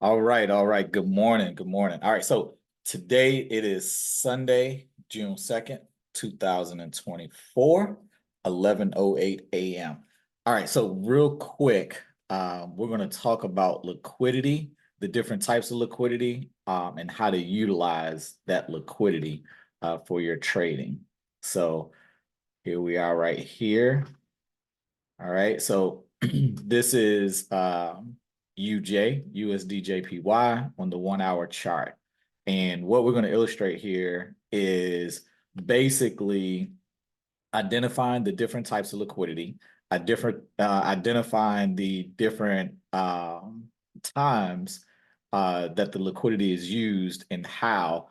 All right, all right. Good morning. Good morning. All right, so today it is Sunday, June 2nd, 2024, 11:08 a.m. All right, so real quick, we're going to talk about liquidity, the different types of liquidity, and how to utilize that liquidity for your trading. So here we are right here. All right, so this is USDJPY on the 1 hour chart. And what we're going to illustrate here is basically identifying the different types of liquidity, identifying the different times that the liquidity is used and how,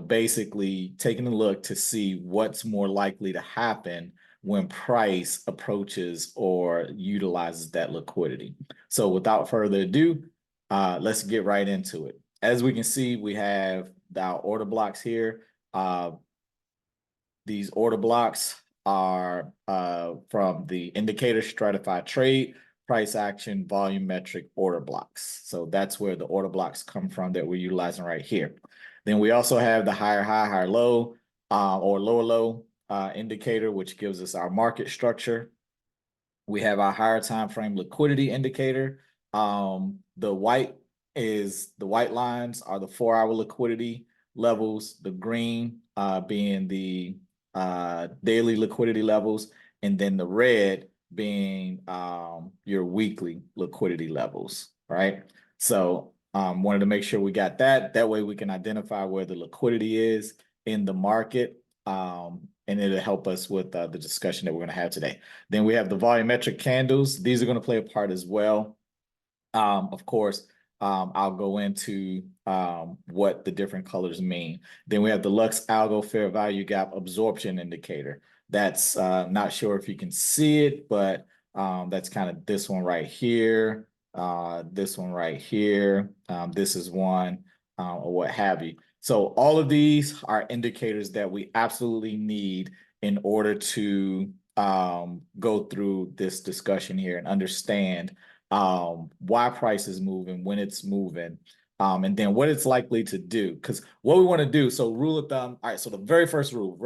basically taking a look to see what's more likely to happen when price approaches or utilizes that liquidity. So without further ado, let's get right into it. As we can see, we have our order blocks here. These order blocks are from the indicator stratified trade, price action, volumetric order blocks. So that's where the order blocks come from that we're utilizing right here. Then we also have the higher high, higher low, or lower low indicator, which gives us our market structure. We have our higher time frame liquidity indicator. The white lines are the 4 hour liquidity levels, the green being the daily liquidity levels, and then the red being your weekly liquidity levels, right? So wanted to make sure we got that. That way we can identify where the liquidity is in the market, and it'll help us with the discussion that we're going to have today. Then we have the volumetric candles. These are going to play a part as well. Of course, I'll go into what the different colors mean. Then we have the Lux Algo Fair Value Gap Absorption Indicator. That's not sure if you can see it, but that's kind of this one right here, this one right here, this is one, or what have you. So all of these are indicators that we absolutely need in order to go through this discussion here and understand why price is moving, when it's moving, and then what it's likely to do. Because what we want to do, so rule of thumb, all right, so the very first rule,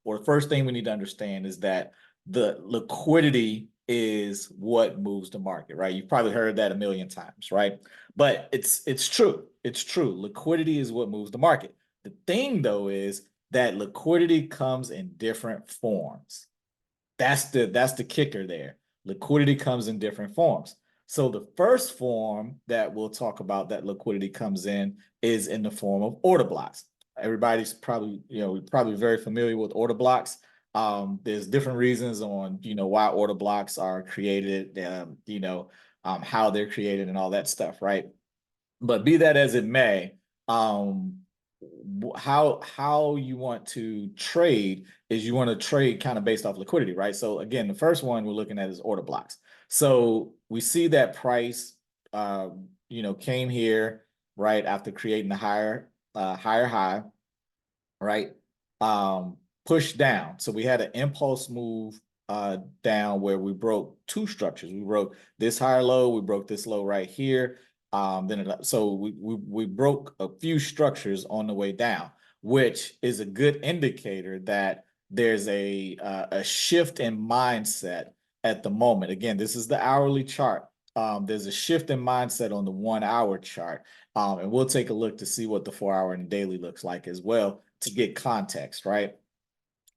or the first thing we need to understand is that the liquidity is what moves the market, right? You've probably heard that a million times, right? But it's true. It's true. Liquidity is what moves the market. The thing, though, is that liquidity comes in different forms. That's the kicker there. Liquidity comes in different forms. So the first form that we'll talk about that liquidity comes in is in the form of order blocks. Everybody's probably, probably very familiar with order blocks. There's different reasons on, why order blocks are created, how they're created and all that stuff, right? But be that as it may, how you want to trade is you want to trade kind of based off liquidity, right? So again, the first one we're looking at is order blocks. So we see that price, came here right after creating the higher high, right? Pushed down. So we had an impulse move down where we broke two structures. We broke this higher low, we broke this low right here. So we broke a few structures on the way down, which is a good indicator that there's a shift in mindset at the moment. Again, this is the hourly chart. There's a shift in mindset on the 1 hour chart. And we'll take a look to see what the 4 hour and daily looks like as well to get context, right?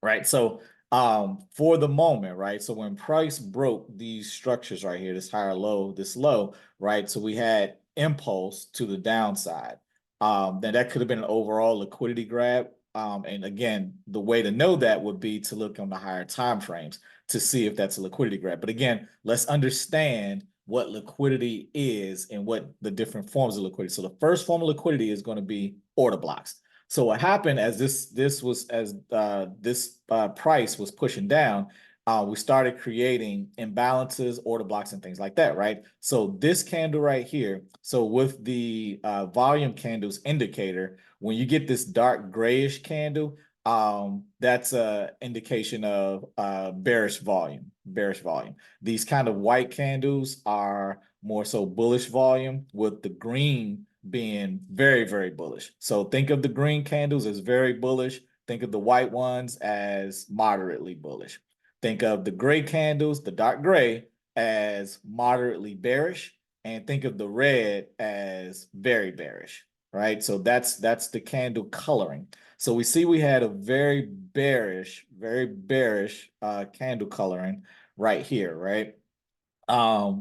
Right. So for the moment, right? So when price broke these structures right here, this higher low, this low, right? So we had impulse to the downside. Then that could have been an overall liquidity grab. And again, the way to know that would be to look on the higher time frames to see if that's a liquidity grab. But again, let's understand what liquidity is and what the different forms of liquidity. So the first form of liquidity is going to be order blocks. So what happened as this price was pushing down, we started creating imbalances, order blocks, and things like that, right? So this candle right here, so with the volume candles indicator, when you get this dark grayish candle, that's a indication of bearish volume. These kind of white candles are more so bullish volume, with the green being very, very bullish. So think of the green candles as very bullish. Think of the white ones as moderately bullish. Think of the gray candles, the dark gray, as moderately bearish, and think of the red as very bearish, right? So that's the candle coloring. So we see we had a very bearish candle coloring right here, right?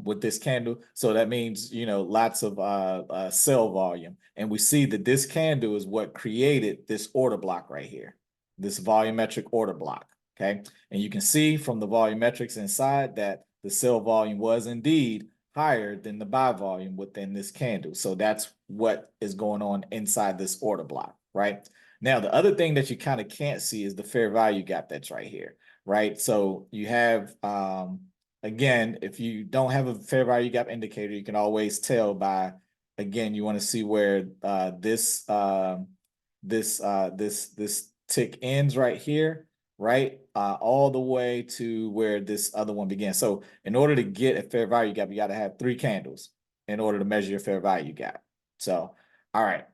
With this candle. So that means, you know, lots of sell volume. And we see that this candle is what created this order block right here, this volumetric order block. Okay. And you can see from the volumetrics inside that the sell volume was indeed higher than the buy volume within this candle. So that's what is going on inside this order block, right? Now, the other thing that you kind of can't see is the fair value gap that's right here, right? So you have, again, if you don't have a fair value gap indicator, you can always tell by, again, you want to see where this tick ends right here, right? All the way to where this other one begins. So in order to get a fair value gap, you got to have 3 candles in order to measure your fair value gap. So, all right.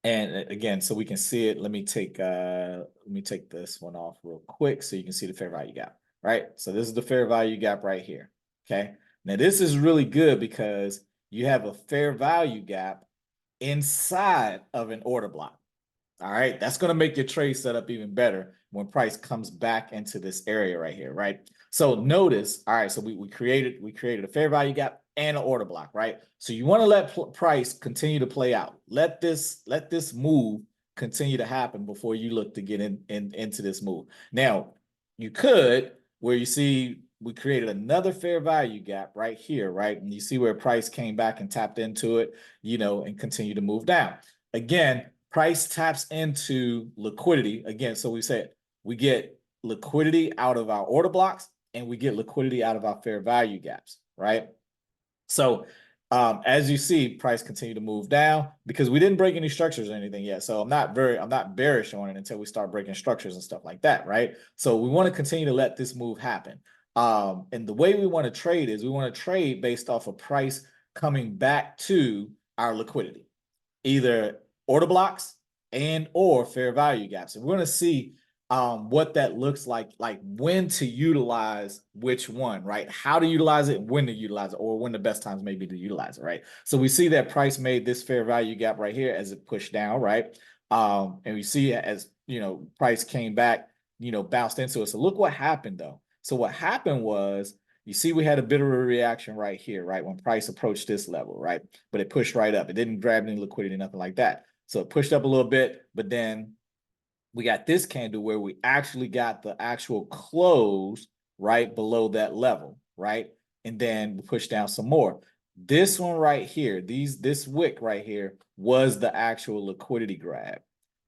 And again, so we can see it. Let me take this one off real quick so you can see the fair value gap, right? So this is the fair value gap right here. Okay. Now this is really good because you have a fair value gap inside of an order block. All right, that's going to make your trade setup even better when price comes back into this area right here, right? So notice, all right, so we created a fair value gap and an order block, right? So you want to let price continue to play out. Let this move continue to happen before you look to get into this move. Now, you could, where you see we created another fair value gap right here, right? And you see where price came back and tapped into it, you know, and continue to move down. Again, price taps into liquidity again. So we said we get liquidity out of our order blocks and we get liquidity out of our fair value gaps, right? So as you see, price continue to move down because we didn't break any structures or anything yet. So I'm not bearish on it until we start breaking structures and stuff like that, right? So we want to continue to let this move happen. And the way we want to trade is we want to trade based off of price coming back to our liquidity, either order blocks and or fair value gaps. And we're going to see what that looks like when to utilize which one, right? How to utilize it, when to utilize it, or when the best times may be to utilize it, right? So we see that price made this fair value gap right here as it pushed down, right? And we see as, you know, price came back, you know, bounced into it. So look what happened though. So what happened was, you see we had a bit of a reaction right here, right? When price approached this level, right? But it pushed right up. It didn't grab any liquidity, nothing like that. So it pushed up a little bit, but then we got this candle where we actually got the actual close right below that level, right? And then we pushed down some more. This one right here, this wick right here was the actual liquidity grab.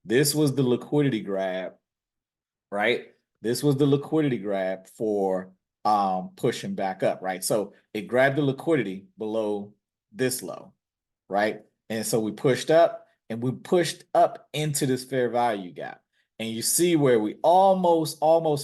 This was the liquidity grab, right? This was the liquidity grab for pushing back up, right? So it grabbed the liquidity below this low, right? And so we pushed up and we pushed up into this fair value gap. And you see where we almost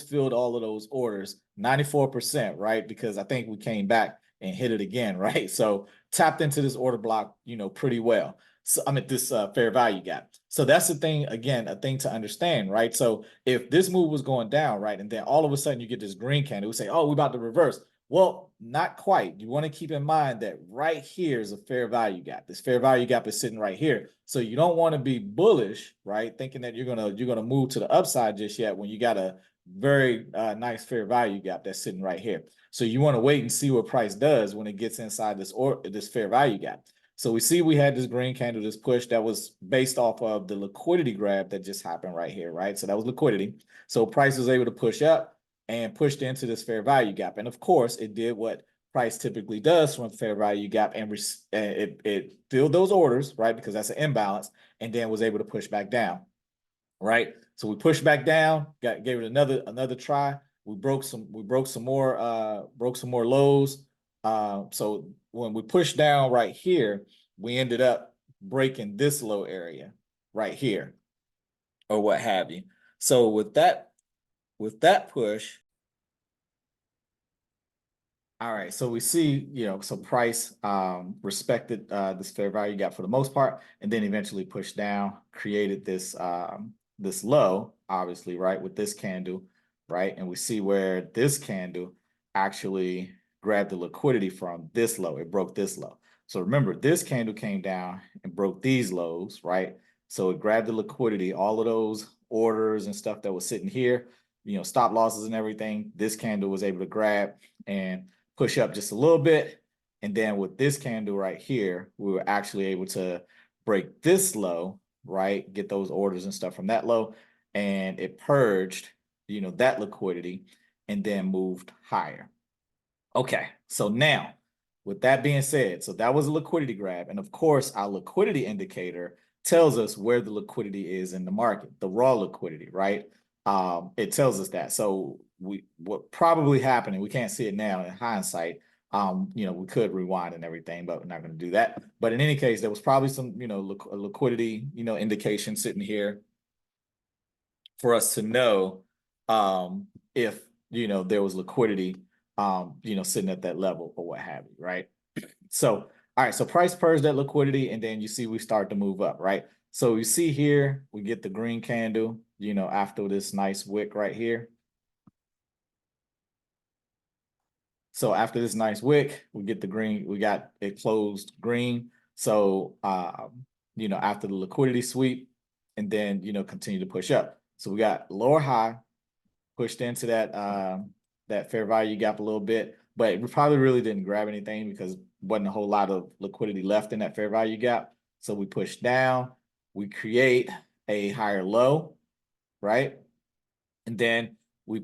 filled all of those orders, 94%, right? Because I think we came back and hit it again, right? So tapped into this order block, you know, pretty well. So I mean, this fair value gap. So that's the thing, again, a thing to understand, right? So if this move was going down, right, and then all of a sudden you get this green candle, we say, oh, we're about to reverse. Well, not quite. You want to keep in mind that right here is a fair value gap. This fair value gap is sitting right here. So you don't want to be bullish, right? Thinking that you're gonna move to the upside just yet when you got a very nice fair value gap that's sitting right here. So you want to wait and see what price does when it gets inside this fair value gap. So we see we had this green candle, this push that was based off of the liquidity grab that just happened right here, right? So that was liquidity. So price was able to push up and pushed into this fair value gap. And of course, it did what price typically does from fair value gap, and it filled those orders, right? Because that's an imbalance, and then was able to push back down, right? So we pushed back down, gave it another try. We broke some more lows. So when we pushed down right here, we ended up breaking this low area right here, or what have you. So with that push, all right, so we see, so price respected this fair value gap for the most part, and then eventually pushed down, created this low, obviously, right, with this candle, right? And we see where this candle actually grabbed the liquidity from this low. It broke this low. So remember, this candle came down and broke these lows, right? So it grabbed the liquidity, all of those orders and stuff that was sitting here, stop losses and everything. This candle was able to grab and push up just a little bit. And then with this candle right here, we were actually able to break this low, right? Get those orders and stuff from that low. And it purged, that liquidity and then moved higher. Okay, so now with that being said, so that was a liquidity grab. And of course, our liquidity indicator tells us where the liquidity is in the market, the raw liquidity, right? It tells us that. So what probably happened, and we can't see it now in hindsight, we could rewind and everything, but we're not going to do that. But in any case, there was probably some, liquidity, indication sitting here for us to know if, there was liquidity, sitting at that level or what have you, right? So, all right, so price purged that liquidity, and then you see we start to move up, right? So you see here, we get the green candle, after this nice wick right here. So after this nice wick, we get the green, we got it closed green. So, after the liquidity sweep, and then, continue to push up. So we got lower high, pushed into that fair value gap a little bit, but we probably really didn't grab anything because wasn't a whole lot of liquidity left in that fair value gap. So we push down, we create a higher low, right? And then we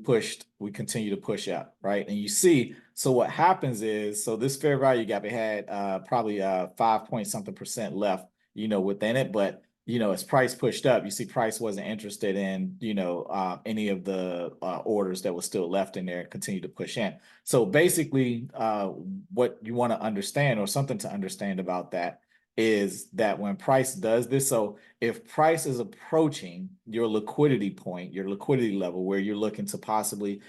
continue to push up, right? And you see, so what happens is, so this fair value gap, it had probably 5 point something percent left, within it. But, as price pushed up, you see price wasn't interested in, any of the orders that was still left in there and continue to push in. So basically, what you want to understand, or something to understand about that, is that when price does this, so if price is approaching your liquidity point, your liquidity level, where you're looking to possibly,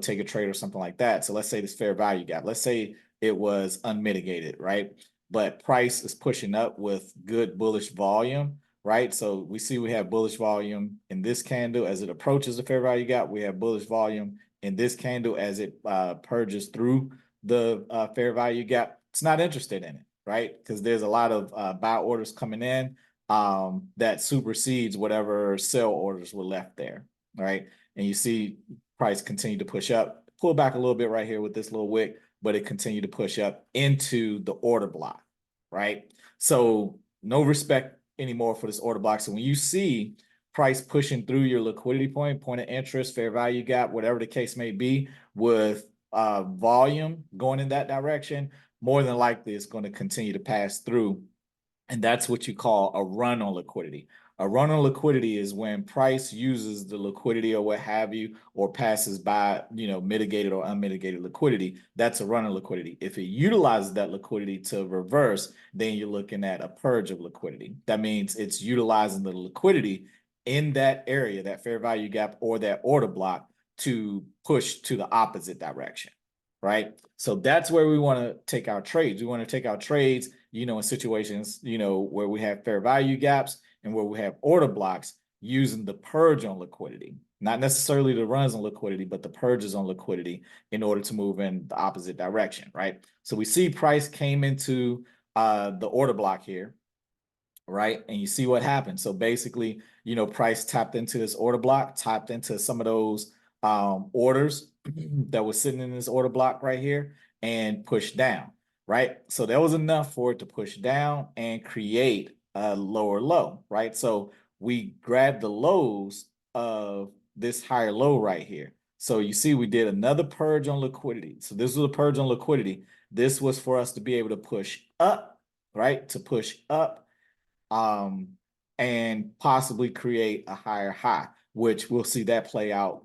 take a trade or something like that. So let's say this fair value gap, let's say it was unmitigated, right? But price is pushing up with good bullish volume, right? So we see we have bullish volume in this candle as it approaches the fair value gap. We have bullish volume in this candle as it purges through the fair value gap. It's not interested in it, right? Because there's a lot of buy orders coming in that supersedes whatever sell orders were left there, right? And you see price continue to push up, pull back a little bit right here with this little wick, but it continued to push up into the order block, right? So no respect anymore for this order block. So when you see price pushing through your liquidity point of interest, fair value gap, whatever the case may be, with volume going in that direction, more than likely it's going to continue to pass through. And that's what you call a run on liquidity. A run on liquidity is when price uses the liquidity or what have you, or passes by, mitigated or unmitigated liquidity. That's a run on liquidity. If it utilizes that liquidity to reverse, then you're looking at a purge of liquidity. That means it's utilizing the liquidity in that area, that fair value gap or that order block, to push to the opposite direction, right? So that's where we want to take our trades. We want to take our trades, in situations, where we have fair value gaps and where we have order blocks, using the purge on liquidity, not necessarily the runs on liquidity, but the purges on liquidity in order to move in the opposite direction, right? So we see price came into the order block here, right? And you see what happened. So basically, price tapped into this order block, tapped into some of those orders that was sitting in this order block right here, and pushed down, right? So that was enough for it to push down and create a lower low, right? So we grabbed the lows of this higher low right here. So you see we did another purge on liquidity. So this was a purge on liquidity. This was for us to be able to push up, right? To push up, and possibly create a higher high, which we'll see that play out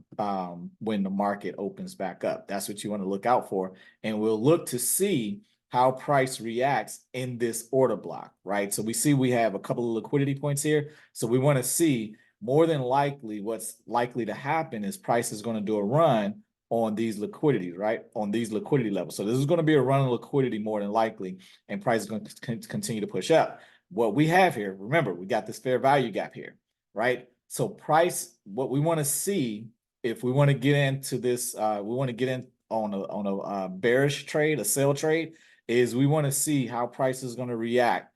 when the market opens back up. That's what you want to look out for. And we'll look to see how price reacts in this order block, right? So we see we have a couple of liquidity points here. So we want to see more than likely what's likely to happen is price is going to do a run on these liquidities, right? On these liquidity levels. So this is going to be a run on liquidity more than likely, and price is going to continue to push up. What we have here, remember, we got this fair value gap here, right? So price, what we want to see, if we want to get into this, we want to get in on a bearish trade, a sell trade, is we want to see how price is going to react,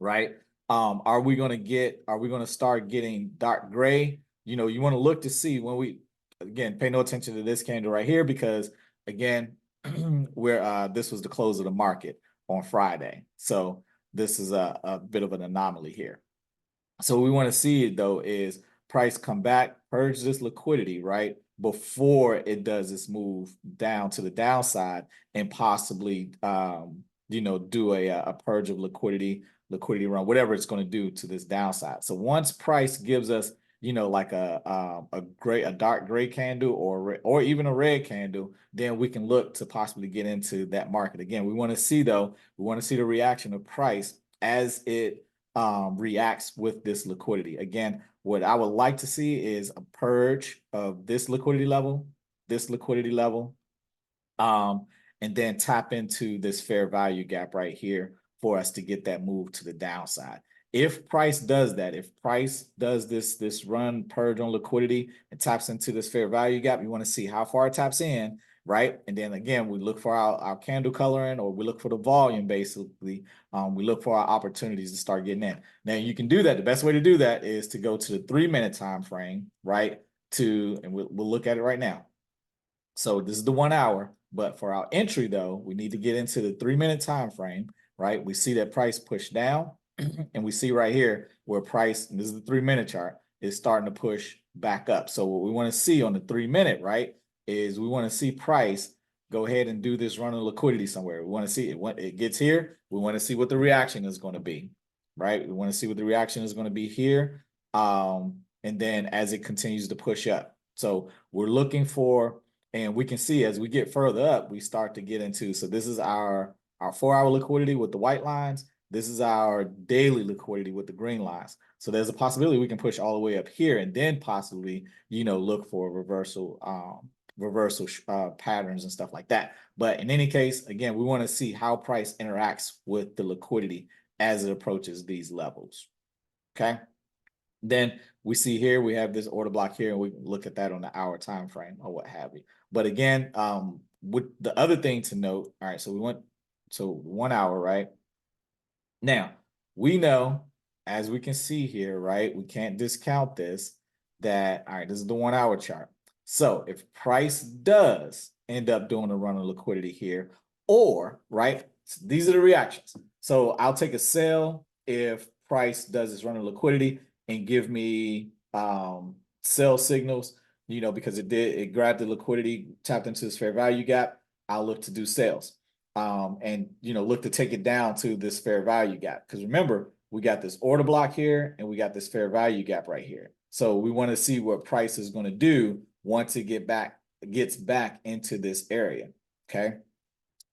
right? Are we going to start getting dark gray? You know, you want to look to see when we, again, pay no attention to this candle right here, because again, where this was the close of the market on Friday. So this is a bit of an anomaly here. So we want to see it though is price come back, purge this liquidity, right? Before it does this move down to the downside and possibly, you know, do a purge of liquidity run, whatever it's going to do to this downside. So once price gives us, you know, like a dark gray candle or even a red candle, then we can look to possibly get into that market. Again, we want to see though, we want to see the reaction of price as it reacts with this liquidity. Again, what I would like to see is a purge of this liquidity level, and then tap into this fair value gap right here for us to get that move to the downside. If price does that, if price does this run purge on liquidity and taps into this fair value gap, you want to see how far it taps in, right? And then again, we look for our candle coloring, or we look for the volume, basically. We look for our opportunities to start getting in. Now you can do that. The best way to do that is to go to the 3-minute time frame, right? And we'll look at it right now. So this is the 1 hour, but for our entry though, we need to get into the 3-minute time frame, right? We see that price push down, and we see right here where price, and this is the 3-minute chart, is starting to push back up. So what we want to see on the 3-minute, right, is we want to see price go ahead and do this run of liquidity somewhere. We want to see it when it gets here. We want to see what the reaction is going to be, right? We want to see what the reaction is going to be here. And then as it continues to push up. So we're looking for, and we can see as we get further up, we start to get into, so this is our 4-hour liquidity with the white lines. This is our daily liquidity with the green lines. So there's a possibility we can push all the way up here and then possibly, you know, look for reversal patterns and stuff like that. But in any case, again, we want to see how price interacts with the liquidity as it approaches these levels. Okay. Then we see here, we have this order block here, and we can look at that on the hour time frame or what have you. But again, with the other thing to note, all right, so we went to 1 hour, right? Now, we know, as we can see here, right, we can't discount this, that, all right, this is the 1 hour chart. So if price does end up doing a run of liquidity here, or, right, so these are the reactions. So I'll take a sell if price does this run of liquidity and give me sell signals, you know, because it grabbed the liquidity, tapped into this fair value gap. I'll look to do sales. And, you know, look to take it down to this fair value gap. Because remember, we got this order block here and we got this fair value gap right here. So we want to see what price is going to do once it gets back into this area. Okay.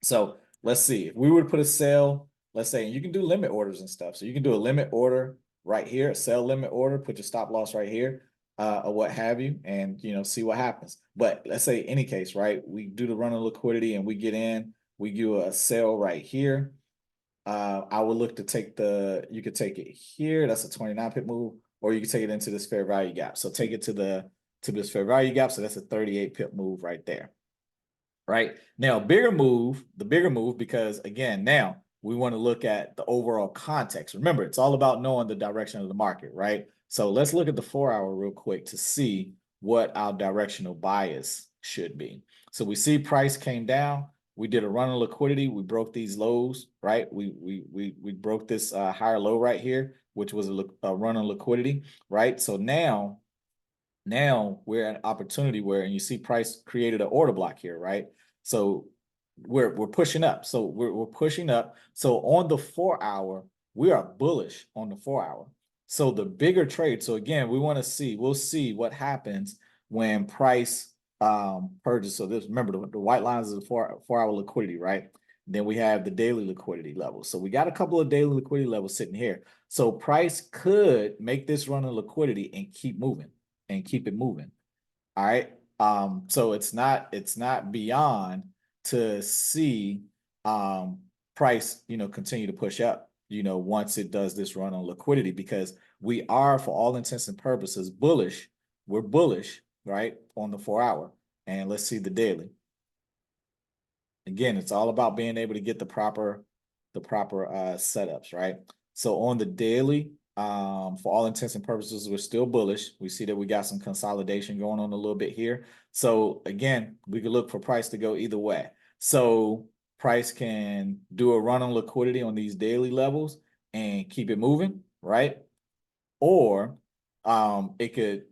So let's see. If we were to put a sell, let's say, and you can do limit orders and stuff. So you can do a limit order right here, a sell limit order, put your stop loss right here, or what have you, and, you know, see what happens. But let's say any case, right? We do the run of liquidity and we get in. We do a sell right here. I would look to take you could take it here. That's a 29 pip move, or you can take it into this fair value gap. So take it to this fair value gap. So that's a 38 pip move right there. Right now, the bigger move, because again, now we want to look at the overall context. Remember, it's all about knowing the direction of the market, right? So let's look at the 4-hour real quick to see what our directional bias should be. So we see price came down. We did a run of liquidity. We broke these lows, right? We broke this higher low right here, which was a run on liquidity, right? So now we're at an opportunity where, and you see price created an order block here, right? So we're pushing up. So we're pushing up. So on the 4-hour, we are bullish on the 4-hour. So the bigger trade. So again, we'll see what happens when price purges. So this, remember, the white lines is the 4-hour liquidity, right? Then we have the daily liquidity levels. So we got a couple of daily liquidity levels sitting here. So price could make this run of liquidity and keep moving and keep it moving. All right. So it's not beyond to see price, continue to push up, once it does this run on liquidity, because we are, for all intents and purposes, bullish. We're bullish, right, on the 4-hour. And let's see the daily. Again, it's all about being able to get the proper setups, right? So on the daily, for all intents and purposes, we're still bullish. We see that we got some consolidation going on a little bit here. So again, we could look for price to go either way. So price can do a run on liquidity on these daily levels and keep it moving, right? Or it could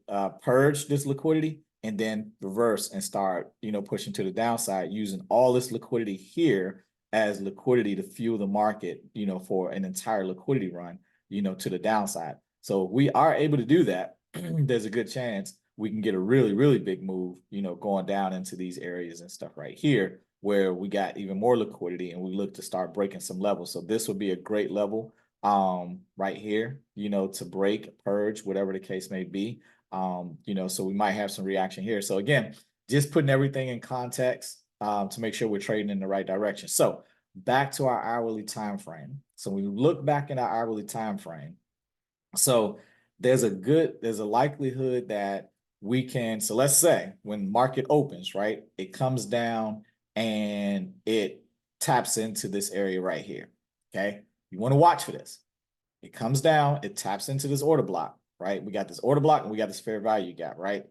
purge this liquidity and then reverse and start, pushing to the downside, using all this liquidity here as liquidity to fuel the market, for an entire liquidity run, to the downside. So if we are able to do that, there's a good chance we can get a really, really big move, going down into these areas and stuff right here where we got even more liquidity and we look to start breaking some levels. So this would be a great level right here, to break, purge, whatever the case may be. So we might have some reaction here. So again, just putting everything in context to make sure we're trading in the right direction. So back to our hourly time frame. So when we look back in our hourly time frame, so there's a likelihood that we can, so let's say when market opens, right, it comes down and it taps into this area right here. Okay. You want to watch for this. It comes down, it taps into this order block, right? We got this order block and we got this fair value gap, right?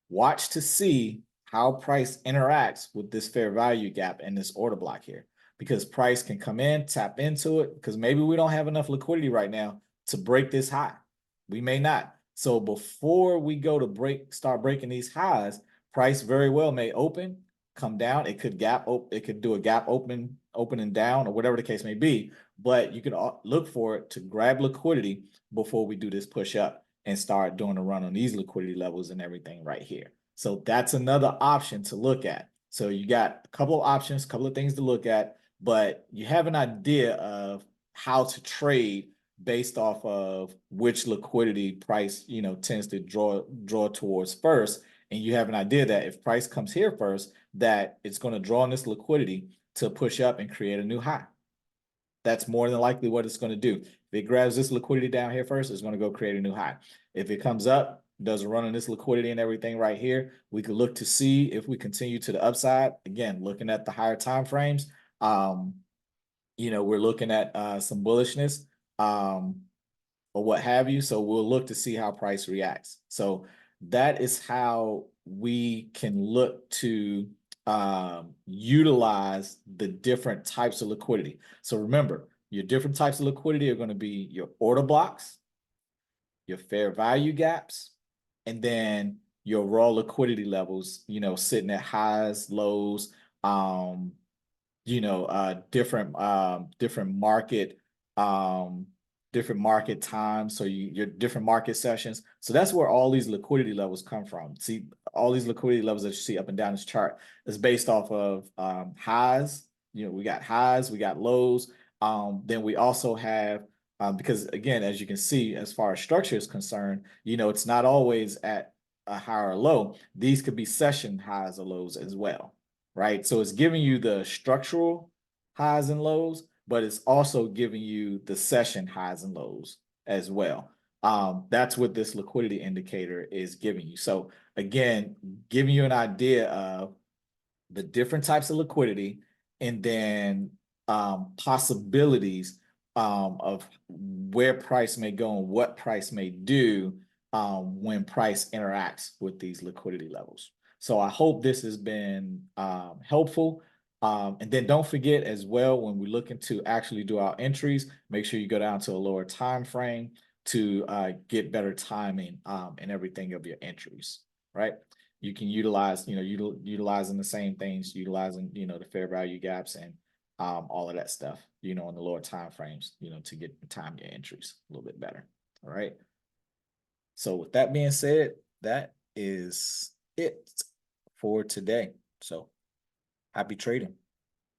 Watch to see how price interacts with this fair value gap and this order block here, because price can come in, tap into it, because maybe we don't have enough liquidity right now to break this high. We may not. So before we go to start breaking these highs, price very well may open, come down. It could do a gap opening down, or whatever the case may be. But you can look for it to grab liquidity before we do this push up and start doing a run on these liquidity levels and everything right here. So that's another option to look at. So you got a couple of options, a couple of things to look at, but you have an idea of how to trade based off of which liquidity price, tends to draw towards first. And you have an idea that if price comes here first, that it's going to draw on this liquidity to push up and create a new high. That's more than likely what it's going to do. If it grabs this liquidity down here first, it's going to go create a new high. If it comes up, does a run on this liquidity and everything right here, we could look to see if we continue to the upside. Again, looking at the higher time frames, we're looking at some bullishness or what have you. So we'll look to see how price reacts. So that is how we can look to utilize the different types of liquidity. So remember, your different types of liquidity are going to be your order blocks, your fair value gaps, and then your raw liquidity levels, sitting at highs, lows, different market times. So your different market sessions. So that's where all these liquidity levels come from. See, all these liquidity levels that you see up and down this chart is based off of highs. We got highs, we got lows. Then we also have, because again, as you can see, as far as structure is concerned, it's not always at a high or low. These could be session highs or lows as well, right? So it's giving you the structural highs and lows, but it's also giving you the session highs and lows as well. That's what this liquidity indicator is giving you. So again, giving you an idea of the different types of liquidity, and then possibilities of where price may go and what price may do when price interacts with these liquidity levels. So I hope this has been helpful. And then don't forget as well, when we're looking to actually do our entries, make sure you go down to a lower time frame to get better timing and everything of your entries, right? You can utilize, utilizing the same things, utilizing, the fair value gaps and all of that stuff, on the lower time frames, to get time your entries a little bit better. All right. So with that being said, that is it for today. So happy trading.